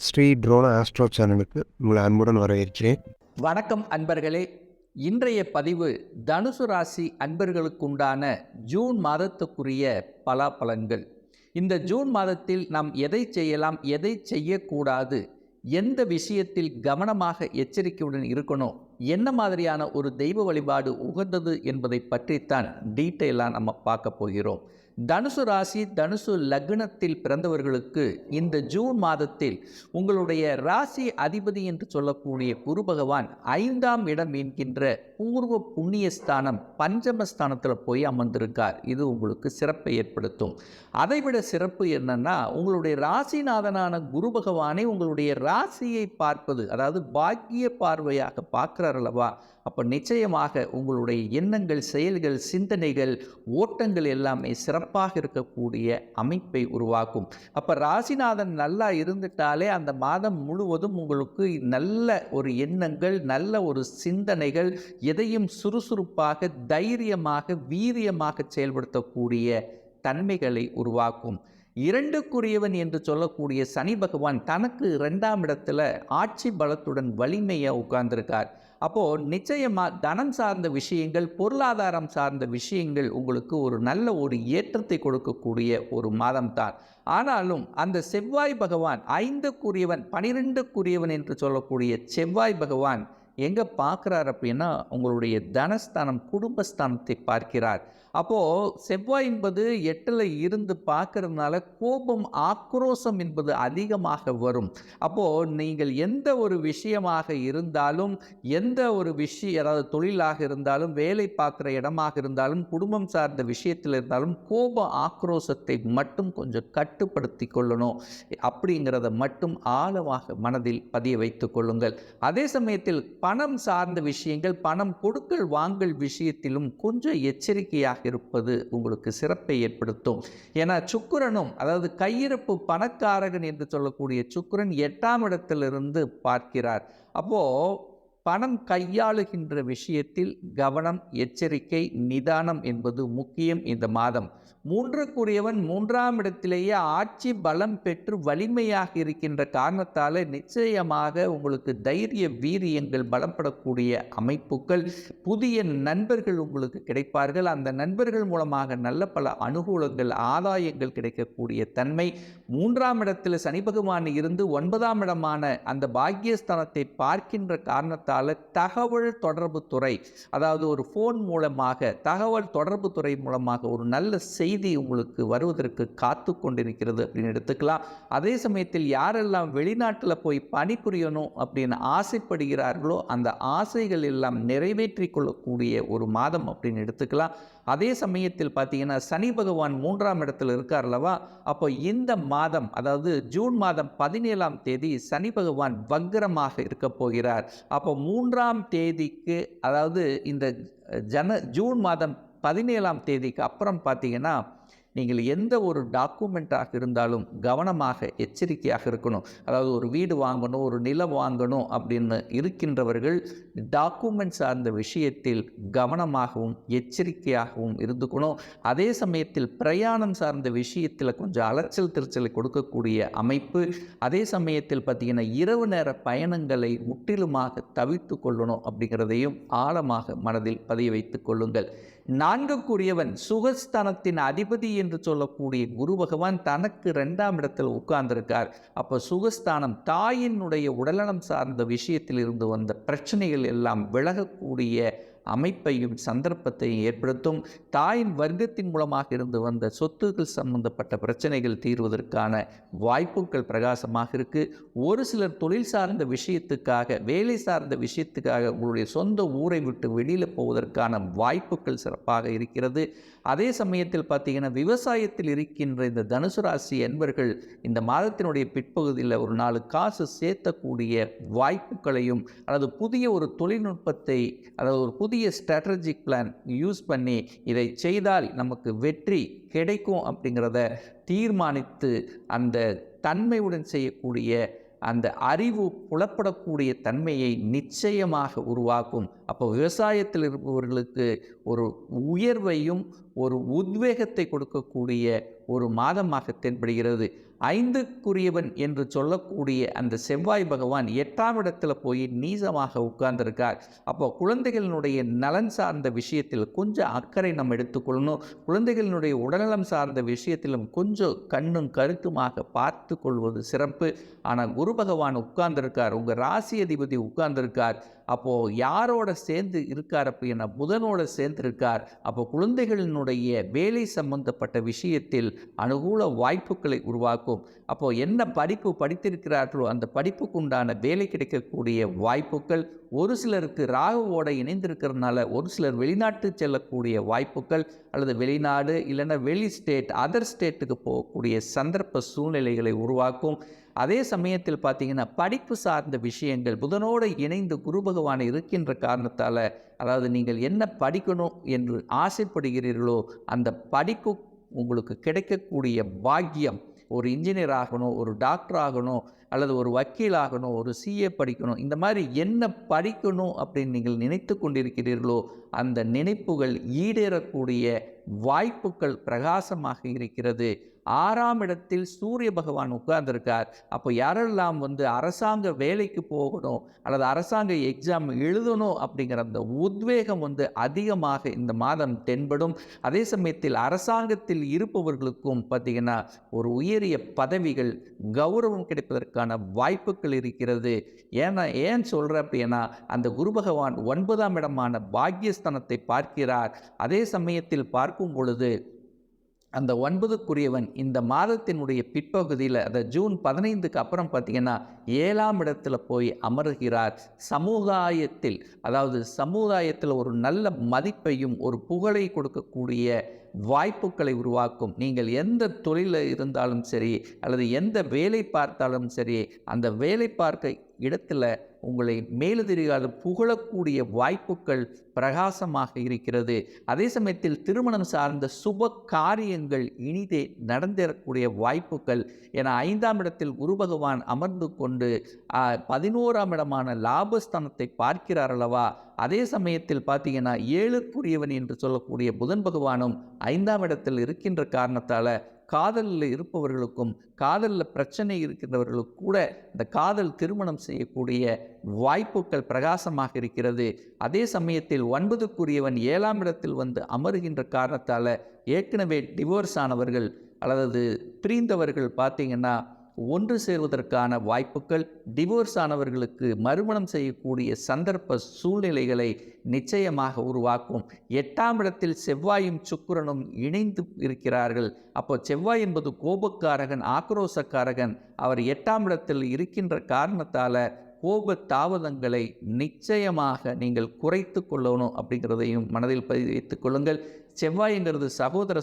Sri ட்ரோனா astro சேனலுக்கு உங்களை அன்புடன் வரவேற்கிறேன். வணக்கம் அன்பர்களே. இன்றைய பதிவு தனுசு ராசி அன்பர்களுக்குண்டான ஜூன் மாதத்துக்குரிய பலாபலன்கள். இந்த ஜூன் மாதத்தில் நாம் எதை செய்யலாம், எதை செய்யக்கூடாது, எந்த விஷயத்தில் கவனமாக எச்சரிக்கையுடன் இருக்கணும், என்ன மாதிரியான ஒரு தெய்வ வழிபாடு உகந்தது என்பதை பற்றித்தான் டீட்டெயிலாக நம்ம பார்க்க போகிறோம். தனுசு ராசி தனுசு லக்னத்தில் பிறந்தவர்களுக்கு இந்த ஜூன் மாதத்தில் உங்களுடைய ராசி அதிபதி என்று சொல்லக்கூடிய குரு பகவான் 5ஆம் இடம் என்கின்ற பூர்வ புண்ணியஸ்தானம் பஞ்சமஸ்தானத்தில் போய் அமர்ந்திருக்கார். இது உங்களுக்கு சிறப்பை ஏற்படுத்தும். அதைவிட சிறப்பு என்னன்னா, உங்களுடைய ராசிநாதனான குரு பகவானை உங்களுடைய ராசியை பார்ப்பது, அதாவது பாக்கிய பார்வையாக பார்க்கிறார் அல்லவா. அப்போ நிச்சயமாக உங்களுடைய எண்ணங்கள், செயல்கள், சிந்தனைகள், ஓட்டங்கள் எல்லாமே சிறப்பாக இருக்கக்கூடிய அமைப்பை உருவாக்கும். அப்போ ராசிநாதன் நல்லா இருந்துட்டாலே அந்த மாதம் முழுவதும் உங்களுக்கு நல்ல ஒரு எண்ணங்கள், நல்ல ஒரு சிந்தனைகள், எதையும் சுறுசுறுப்பாக, தைரியமாக, வீரியமாக செயல்படுத்தக்கூடிய தன்மைகளை உருவாக்கும். 2க்குரியவன் என்று சொல்லக்கூடிய சனி பகவான் தனக்கு 2ஆம் இடத்துல ஆட்சி பலத்துடன் வலிமையாக உட்கார்ந்திருக்கார். அப்போது நிச்சயமாக தனம் சார்ந்த விஷயங்கள், பொருளாதாரம் சார்ந்த விஷயங்கள் உங்களுக்கு ஒரு நல்ல ஒரு ஏற்றத்தை கொடுக்கக்கூடிய ஒரு மாதம்தான். ஆனாலும் அந்த செவ்வாய் பகவான் 5க்குரியவன் 12க்குரியவன் என்று சொல்லக்கூடிய செவ்வாய் பகவான் எங்கே பார்க்குறார் அப்படின்னா, உங்களுடைய தனஸ்தானம், குடும்பஸ்தானத்தை பார்க்கிறார். அப்போது செவ்வாய் என்பது 8ல் இருந்து பார்க்கறதுனால கோபம், ஆக்ரோஷம் என்பது அதிகமாக வரும். அப்போது நீங்கள் எந்த ஒரு விஷயமாக இருந்தாலும், எந்த ஒரு விஷயம், அதாவது தொழிலாக இருந்தாலும், வேலை பார்க்குற இடமாக இருந்தாலும், குடும்பம் சார்ந்த விஷயத்தில் இருந்தாலும் கோப ஆக்ரோஷத்தை மட்டும் கொஞ்சம் கட்டுப்படுத்தி கொள்ளணும். அப்படிங்கிறத மட்டும் ஆழமாக மனதில் பதிய வைத்து கொள்ளுங்கள். அதே சமயத்தில் பணம் சார்ந்த விஷயங்கள், பணம் கொடுக்கல் வாங்கல் விஷயத்திலும் கொஞ்சம் எச்சரிக்கையாக இருப்பது உங்களுக்கு சிறப்பை ஏற்படுத்தும். ஏன்னா சுக்கிரனும், அதாவது கையிருப்பு பணக்காரகன் என்று சொல்லக்கூடிய சுக்கிரன் 8ஆம் இடத்திலிருந்து பார்க்கிறார். அப்போ பணம் கையாளுகின்ற விஷயத்தில் கவனம், எச்சரிக்கை, நிதானம் என்பது முக்கியம். இந்த மாதம் 3க்குரியவன் 3ஆம் இடத்திலேயே ஆட்சி பலம் பெற்று வலிமையாக இருக்கின்ற காரணத்தால் நிச்சயமாக உங்களுக்கு தைரிய வீரியங்கள் பலப்படக்கூடிய அமைப்புகள், புதிய நண்பர்கள் உங்களுக்கு கிடைப்பார்கள். அந்த நண்பர்கள் மூலமாக நல்ல பல அனுகூலங்கள், ஆதாயங்கள் கிடைக்கக்கூடிய தன்மை. 3ஆம் இடத்தில் சனி பகவான் இருந்து 9ஆம் இடமான அந்த பாக்கியஸ்தானத்தை பார்க்கின்ற காரணத்தால் தகவல் தொடர்பு துறை, அதாவது ஒரு ஃபோன் மூலமாக, தகவல் தொடர்பு துறை மூலமாக ஒரு நல்ல செய்தி உங்களுக்கு வருவதற்கு காத்து கொண்டிருக்கிறது அப்படின்னு எடுத்துக்கலாம். அதே சமயத்தில் யாரெல்லாம் வெளிநாட்டில் போய் பணிபுரியணும் அப்படின்னு ஆசைப்படுகிறார்களோ அந்த ஆசைகள் எல்லாம் நிறைவேற்றி கொள்ளக்கூடிய ஒரு மாதம் அப்படின்னு எடுத்துக்கலாம். அதே சமயத்தில் பார்த்தீங்கன்னா சனி பகவான் 3ஆம் இடத்தில் இருக்கார் அல்லவா. அப்போ இந்த மாதம், அதாவது ஜூன் மாதம் 17ஆம் தேதி சனி பகவான் வக்ரமாக இருக்க போகிறார். அப்போ 3ஆம் தேதிக்கு, அதாவது இந்த ஜூன் மாதம் 17ஆம் தேதிக்கு அப்புறம் பார்த்தீங்கன்னா, நீங்கள் எந்த ஒரு டாக்குமெண்ட்டாக இருந்தாலும் கவனமாக, எச்சரிக்கையாக இருக்கணும். அதாவது ஒரு வீடு வாங்கணும், ஒரு நிலம் வாங்கணும் அப்படின்னு இருக்கின்றவர்கள் டாக்குமெண்ட் சார்ந்த விஷயத்தில் கவனமாகவும் எச்சரிக்கையாகவும் இருந்துக்கணும். அதே சமயத்தில் பிரயாணம் சார்ந்த விஷயத்தில் கொஞ்சம் அலைச்சல் திருச்சலை கொடுக்கக்கூடிய அமைப்பு. அதே சமயத்தில் பார்த்திங்கன்னா இரவு நேர பயணங்களை முற்றிலுமாக தவிர்த்து கொள்ளணும் அப்படிங்கிறதையும் ஆழமாக மனதில் பதிய வைத்து கொள்ளுங்கள். 4க்குரியவன் சுகஸ்தானத்தின் அதிபதி என்று சொல்லக்கூடிய குரு பகவான் தனக்கு 2ஆம் இடத்தில் உட்கார்ந்திருக்கார். அப்போ சுகஸ்தானம், தாயினுடைய உடல்நலம் சார்ந்த விஷயத்தில் இருந்து வந்த பிரச்சனைகள் எல்லாம் விலகக்கூடிய அமைப்பையும் சந்தர்ப்பத்தையும் ஏற்படுத்தும். தாயின் வர்க்கத்தின் மூலமாக இருந்து வந்த சொத்துக்கள் சம்பந்தப்பட்ட பிரச்சனைகள் தீர்வதற்கான வாய்ப்புகள் பிரகாசமாக இருக்குது. ஒரு சிலர் தொழில் சார்ந்த விஷயத்துக்காக, வேலை சார்ந்த விஷயத்துக்காக உங்களுடைய சொந்த ஊரை விட்டு வெளியில் போவதற்கான வாய்ப்புகள் சிறப்பாக இருக்கிறது. அதே சமயத்தில் பார்த்தீங்கன்னா விவசாயத்தில் இருக்கின்ற இந்த தனுசு ராசி என்பர்கள் இந்த மாதத்தினுடைய பிற்பகுதியில் ஒரு 4 காசு சேர்த்தக்கூடிய வாய்ப்புகளையும், அல்லது புதிய ஒரு தொழில்நுட்பத்தை, அதாவது ஒரு புதிய ஸ்ட்ராட்டஜிக் பிளான் யூஸ் பண்ணி இதை செய்தால் நமக்கு வெற்றி கிடைக்கும் அப்படிங்கிறத தீர்மானித்து அந்த தன்மையுடன் செய்யக்கூடிய அந்த அறிவு புலப்படக்கூடிய தன்மையை நிச்சயமாக உருவாக்கும். அப்போ விவசாயத்தில் இருப்பவர்களுக்கு ஒரு உயர்வையும் ஒரு உத்வேகத்தை கொடுக்கக்கூடிய ஒரு மாதமாக தென்படுகிறது. 5க்குரியவன் என்று சொல்லக்கூடிய அந்த செவ்வாய் பகவான் 8ஆம் இடத்துல போய் நீசமாக உட்கார்ந்திருக்கார். அப்போ குழந்தைகளினுடைய நலன் சார்ந்த விஷயத்தில் கொஞ்சம் அக்கறை நம்ம எடுத்துக்கொள்ளணும். குழந்தைகளினுடைய உடல்நலம் சார்ந்த விஷயத்திலும் கொஞ்சம் கண்ணும் கருத்துமாக பார்த்து கொள்வது சிறப்பு. ஆனால் குரு பகவான் உட்கார்ந்திருக்கார், உங்கள் ராசி அதிபதி உட்கார்ந்திருக்கார். அப்போது யாரோட சேர்ந்து இருக்கார் அப்படின்னா புதனோட சேர்ந்து இருக்கார். அப்போ குழந்தைகளினுடைய வேலை சம்பந்தப்பட்ட விஷயத்தில் அனுகூல வாய்ப்புகளை உருவாக்கும். அப்போது என்ன படிப்பு படித்திருக்கிறார்களோ அந்த படிப்புக்கு உண்டான வேலை கிடைக்கக்கூடிய வாய்ப்புகள், ஒரு சிலருக்கு ராகுவோட இணைந்திருக்கிறதுனால ஒரு சிலர் வெளிநாட்டு செல்லக்கூடிய வாய்ப்புகள், அல்லது வெளிநாடு இல்லைன்னா வெளி ஸ்டேட் அதர் ஸ்டேட்டுக்கு போகக்கூடிய சந்தர்ப்ப சூழ்நிலைகளை உருவாக்கும். அதே சமயத்தில் பார்த்தீங்கன்னா படிப்பு சார்ந்த விஷயங்கள் புதனோடு இணைந்து குரு பகவான் இருக்கின்ற காரணத்தால், அதாவது நீங்கள் என்ன படிக்கணும் என்று ஆசைப்படுகிறீர்களோ அந்த படிப்பு உங்களுக்கு கிடைக்கக்கூடிய பாக்கியம், ஒரு இன்ஜினியர் ஆகணும், ஒரு டாக்டர் ஆகணும், அல்லது ஒரு வக்கீல் ஆகணும், ஒரு சிஏ படிக்கணும், இந்த மாதிரி என்ன படிக்கணும் அப்படின்னு நீங்கள் நினைத்து கொண்டிருக்கிறீர்களோ அந்த நினைப்புகள் ஈடேறக்கூடிய வாய்ப்புகள் பிரகாசமாக இருக்கிறது. 6ஆம் இடத்தில் சூரிய பகவான் உட்கார்ந்திருக்கார். அப்போ யாரெல்லாம் அரசாங்க வேலைக்கு போகணும் அல்லது அரசாங்க எக்ஸாம் எழுதணும் அப்படிங்கிற அந்த உத்வேகம் அதிகமாக இந்த மாதம் தென்படும். அதே சமயத்தில் அரசாங்கத்தில் இருப்பவர்களுக்கும் பார்த்திங்கன்னா ஒரு உயரிய பதவிகள், கௌரவம் கிடைப்பதற்கான வாய்ப்புகள் இருக்கிறது. ஏன் சொல்கிறேன் அப்படின்னா அந்த குரு பகவான் 9ஆம் இடமான பாக்கியஸ்தானத்தை பார்க்கிறார். அதே சமயத்தில் பார்க்கும் பொழுது அந்த 9க்குரியவன் இந்த மாதத்தினுடைய பிற்பகுதியில், அந்த ஜூன் 15க்கு அப்புறம் பார்த்திங்கன்னா 7ஆம் இடத்துல போய் அமர்கிறார். சமுதாயத்தில், அதாவது சமுதாயத்தில் ஒரு நல்ல மதிப்பையும் ஒரு புகழை கொடுக்கக்கூடிய வாய்ப்புகளை உருவாக்கும். நீங்கள் எந்த தொழிலில் இருந்தாலும் சரி அல்லது எந்த வேலை பார்த்தாலும் சரி, அந்த வேலை பார்க்க இடத்துல உங்களை மேலதிகாரி புகழக்கூடிய வாய்ப்புகள் பிரகாசமாக இருக்கிறது. அதே சமயத்தில் திருமணம் சார்ந்த சுப காரியங்கள் இனிதே நடந்தேறக்கூடிய வாய்ப்புகள். என 5ஆம் இடத்தில் குரு பகவான் அமர்ந்து கொண்டு 11ஆம் இடமான லாபஸ்தானத்தை பார்க்கிறார் அல்லவா. அதே சமயத்தில் பார்த்தீங்கன்னா 7க்குரியவன் என்று சொல்லக்கூடிய புதன் பகவானும் 5ஆம் இடத்தில் இருக்கின்ற காரணத்தால் காதலில் இருப்பவர்களுக்கும் காதலில் பிரச்சனை இருக்கின்றவர்களுக்கு கூட இந்த காதல் திருமணம் செய்யக்கூடிய வாய்ப்புகள் பிரகாசமாக இருக்கிறது. அதே சமயத்தில் 9க்குரியவன் 7ஆம் இடத்தில் அமருகின்ற காரணத்தால் ஏற்கனவே டிவோர்ஸ் ஆனவர்கள் அல்லது பிரிந்தவர்கள் பார்த்தீங்கன்னா ஒன்று சேர்வதற்கான வாய்ப்புகள், டிவோர்ஸ் ஆனவர்களுக்கு மறுமணம் செய்யக்கூடிய சந்தர்ப்ப சூழ்நிலைகளை நிச்சயமாக உருவாக்கும். 8ஆம் இடத்தில் செவ்வாயும் சுக்கிரனும் இணைந்து இருக்கிறார்கள். அப்போ செவ்வாய் என்பது கோபக்காரகன், ஆக்ரோசக்காரகன். அவர் 8ஆம் இடத்தில் இருக்கின்ற காரணத்தால் கோப தாவதங்களை நிச்சயமாக நீங்கள் குறைத்து கொள்ளணும் அப்படிங்கிறதையும் மனதில் வைத்துக் கொள்ளுங்கள். செவ்வாய்ங்கிறது சகோதர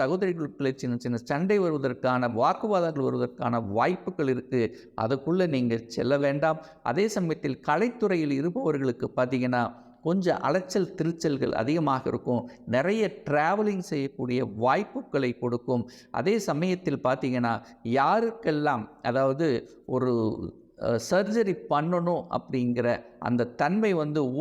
சகோதரிகளுக்குள்ளே சின்ன சின்ன சண்டை வருவதற்கான, வாக்குவாதங்கள் வருவதற்கான வாய்ப்புகள் இருக்குது. அதுக்குள்ளே நீங்கள் செல்ல வேண்டாம். அதே சமயத்தில் கலைத்துறையில் இருப்பவர்களுக்கு பார்த்திங்கன்னா கொஞ்சம் அலைச்சல் திருச்சல்கள் அதிகமாக இருக்கும். நிறைய ட்ராவலிங் செய்யக்கூடிய வாய்ப்புகளை கொடுக்கும். அதே சமயத்தில் பார்த்திங்கன்னா யாருக்கெல்லாம் அதாவது ஒரு சர்ஜரி பண்ணணும் அப்படிங்கிற அந்த தன்மை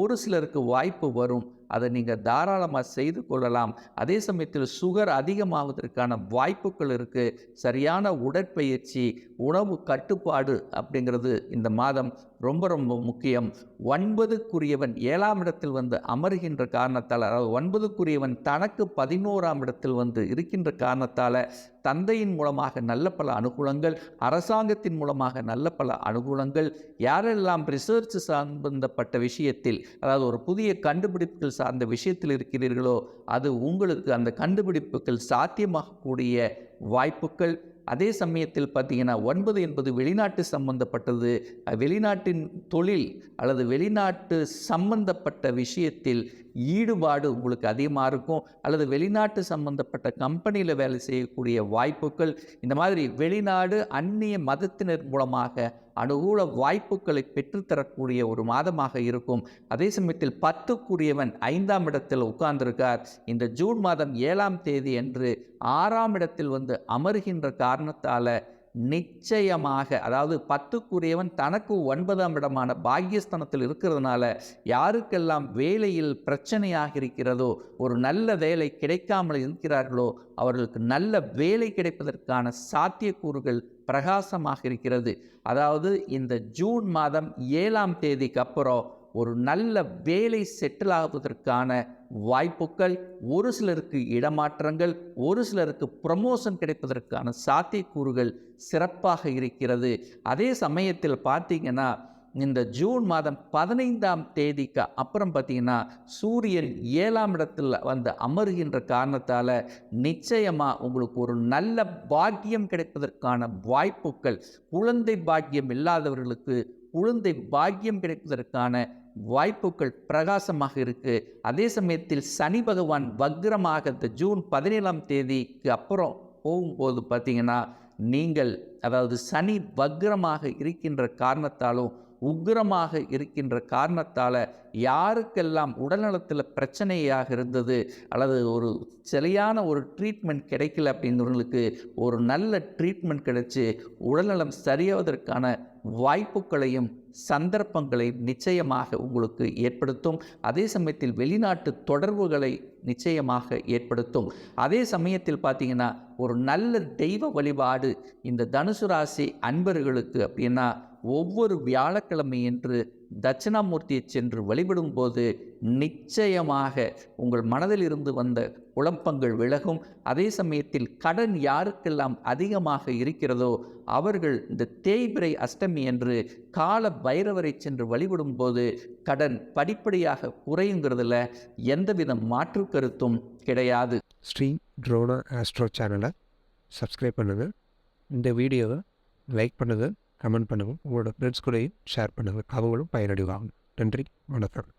ஒரு சிலருக்கு வாய்ப்பு வரும். அதை நீங்கள் தாராளமாக செய்து கொள்ளலாம். அதே சமயத்தில் சுகர் அதிகமாவதற்கான வாய்ப்புகள் இருக்குது. சரியான உடற்பயிற்சி, உணவு கட்டுப்பாடு அப்படிங்கிறது இந்த மாதம் ரொம்ப ரொம்ப முக்கியம். 9க்குரியவன் 7ஆம் இடத்தில் அமருகின்ற காரணத்தால், அதாவது 9க்குரியவன் தனக்கு 11ஆம் இடத்தில் இருக்கின்ற காரணத்தால் தந்தையின் மூலமாக நல்ல பல அனுகூலங்கள், அரசாங்கத்தின் மூலமாக நல்ல பல அனுகூலங்கள். யாரெல்லாம் ரிசர்ச் சம்பந்தப்பட்ட விஷயத்தில், அதாவது ஒரு புதிய கண்டுபிடிப்புகள் சார்ந்த விஷயத்தில் இருக்கிறீர்களோ அது உங்களுக்கு அந்த கண்டுபிடிப்புகள் சாத்தியமாகக்கூடிய வாய்ப்புகள். அதே சமயத்தில் பார்த்தீங்கன்னா 9 என்பது வெளிநாட்டு சம்பந்தப்பட்டது. வெளிநாட்டின் தொழில் அல்லது வெளிநாட்டு சம்பந்தப்பட்ட விஷயத்தில் ஈடுபாடு உங்களுக்கு அதிகமாக இருக்கும். அல்லது வெளிநாட்டு சம்பந்தப்பட்ட கம்பெனியில் வேலை செய்யக்கூடிய வாய்ப்புகள். இந்த மாதிரி வெளிநாடு, அந்நிய மதத்தினர் மூலமாக அனுகூல வாய்ப்புகளை பெற்றுத்தரக்கூடிய ஒரு மாதமாக இருக்கும். அதே சமயத்தில் 10க்குரியவன் 5ஆம் இடத்தில் உட்கார்ந்திருக்கார். இந்த ஜூன் மாதம் 7ஆம் தேதி அன்று 6ஆம் இடத்தில் அமருகின்ற காரணத்தால் நிச்சயமாக, அதாவது 10க்குரியவன் தனக்கு 9ஆம் இடமான பாக்கியஸ்தானத்தில் இருக்கிறதுனால யாருக்கெல்லாம் வேலையில் பிரச்சனையாக இருக்கிறதோ, ஒரு நல்ல வேலை கிடைக்காமல் இருக்கிறார்களோ, அவர்களுக்கு நல்ல வேலை கிடைப்பதற்கான சாத்தியக்கூறுகள் பிரகாசமாக இருக்கிறது. அதாவது இந்த ஜூன் மாதம் 7ஆம் தேதிக்கு அப்புறம் ஒரு நல்ல வேலை செட்டில் ஆகுவதற்கான வாய்ப்புகள், ஒரு சிலருக்கு இடமாற்றங்கள், ஒரு சிலருக்கு ப்ரமோஷன் கிடைப்பதற்கான சாத்தியக்கூறுகள் சிறப்பாக இருக்கிறது. அதே சமயத்தில் பார்த்தீங்கன்னா இந்த ஜூன் மாதம் 15ஆம் தேதிக்கு அப்புறம் பார்த்தீங்கன்னா சூரியன் 7ஆம் இடத்தில் வந்து அமருகின்ற காரணத்தால் நிச்சயமாக உங்களுக்கு ஒரு நல்ல பாக்கியம் கிடைப்பதற்கான வாய்ப்புகள், குழந்தை பாக்கியம் இல்லாதவர்களுக்கு குழந்தை பாக்கியம் கிடைப்பதற்கான வாய்ப்புகள் பிரகாசமாக இருக்கு. அதே சமயத்தில் சனி பகவான் வக்ரமாக இந்த ஜூன் 17ஆம் தேதிக்கு அப்புறம் போகும்போது பார்த்தீங்கன்னா நீங்கள், அதாவது சனி வக்ரமாக இருக்கின்ற காரணத்தாலும் உக்கிரமாக இருக்கின்ற காரணத்தால் யாருக்கெல்லாம் உடல்நலத்தில் பிரச்சனையாக இருந்தது அல்லது ஒரு சரியான ஒரு ட்ரீட்மெண்ட் கிடைக்கல அப்படிங்கிறவங்களுக்கு ஒரு நல்ல ட்ரீட்மெண்ட் கிடைச்சி உடல்நலம் சரியாவதற்கான வாய்ப்புகளையும் சந்தர்ப்பங்களையும் நிச்சயமாக உங்களுக்கு ஏற்படுத்தும். அதே சமயத்தில் வெளிநாட்டு தொடர்புகளை நிச்சயமாக ஏற்படுத்தும். அதே சமயத்தில் பார்த்தீங்கன்னா ஒரு நல்ல தெய்வ வழிபாடு இந்த தனுசு ராசி அன்பர்களுக்கு அப்படின்னா ஒவ்வொரு வியாழக்கிழமையன்று தட்சிணாமூர்த்தியை சென்று வழிபடும் போது நிச்சயமாக உங்கள் மனதில் இருந்து வந்த குழப்பங்கள் விலகும். அதே சமயத்தில் கடன் யாருக்கெல்லாம் அதிகமாக இருக்கிறதோ அவர்கள் இந்த தேய்பிறை அஷ்டமி என்று கால பைரவரை சென்று வழிபடும் போது கடன் படிப்படியாக குறையுங்கிறதுல எந்தவித மாற்று கருத்தும் கிடையாது. ஸ்ரீ ட்ரோனா ஆஸ்ட்ரோ சேனலை சப்ஸ்கிரைப் பண்ணுங்கள். இந்த வீடியோவை லைக் பண்ணுங்கள், கமெண்ட் பண்ணுங்கள், உங்களோட ஃப்ரெண்ட்ஸ் கூடயும் ஷேர் பண்ணுங்கள். அவங்களும் பயனடைவாங்க. நன்றி, வணக்கம்.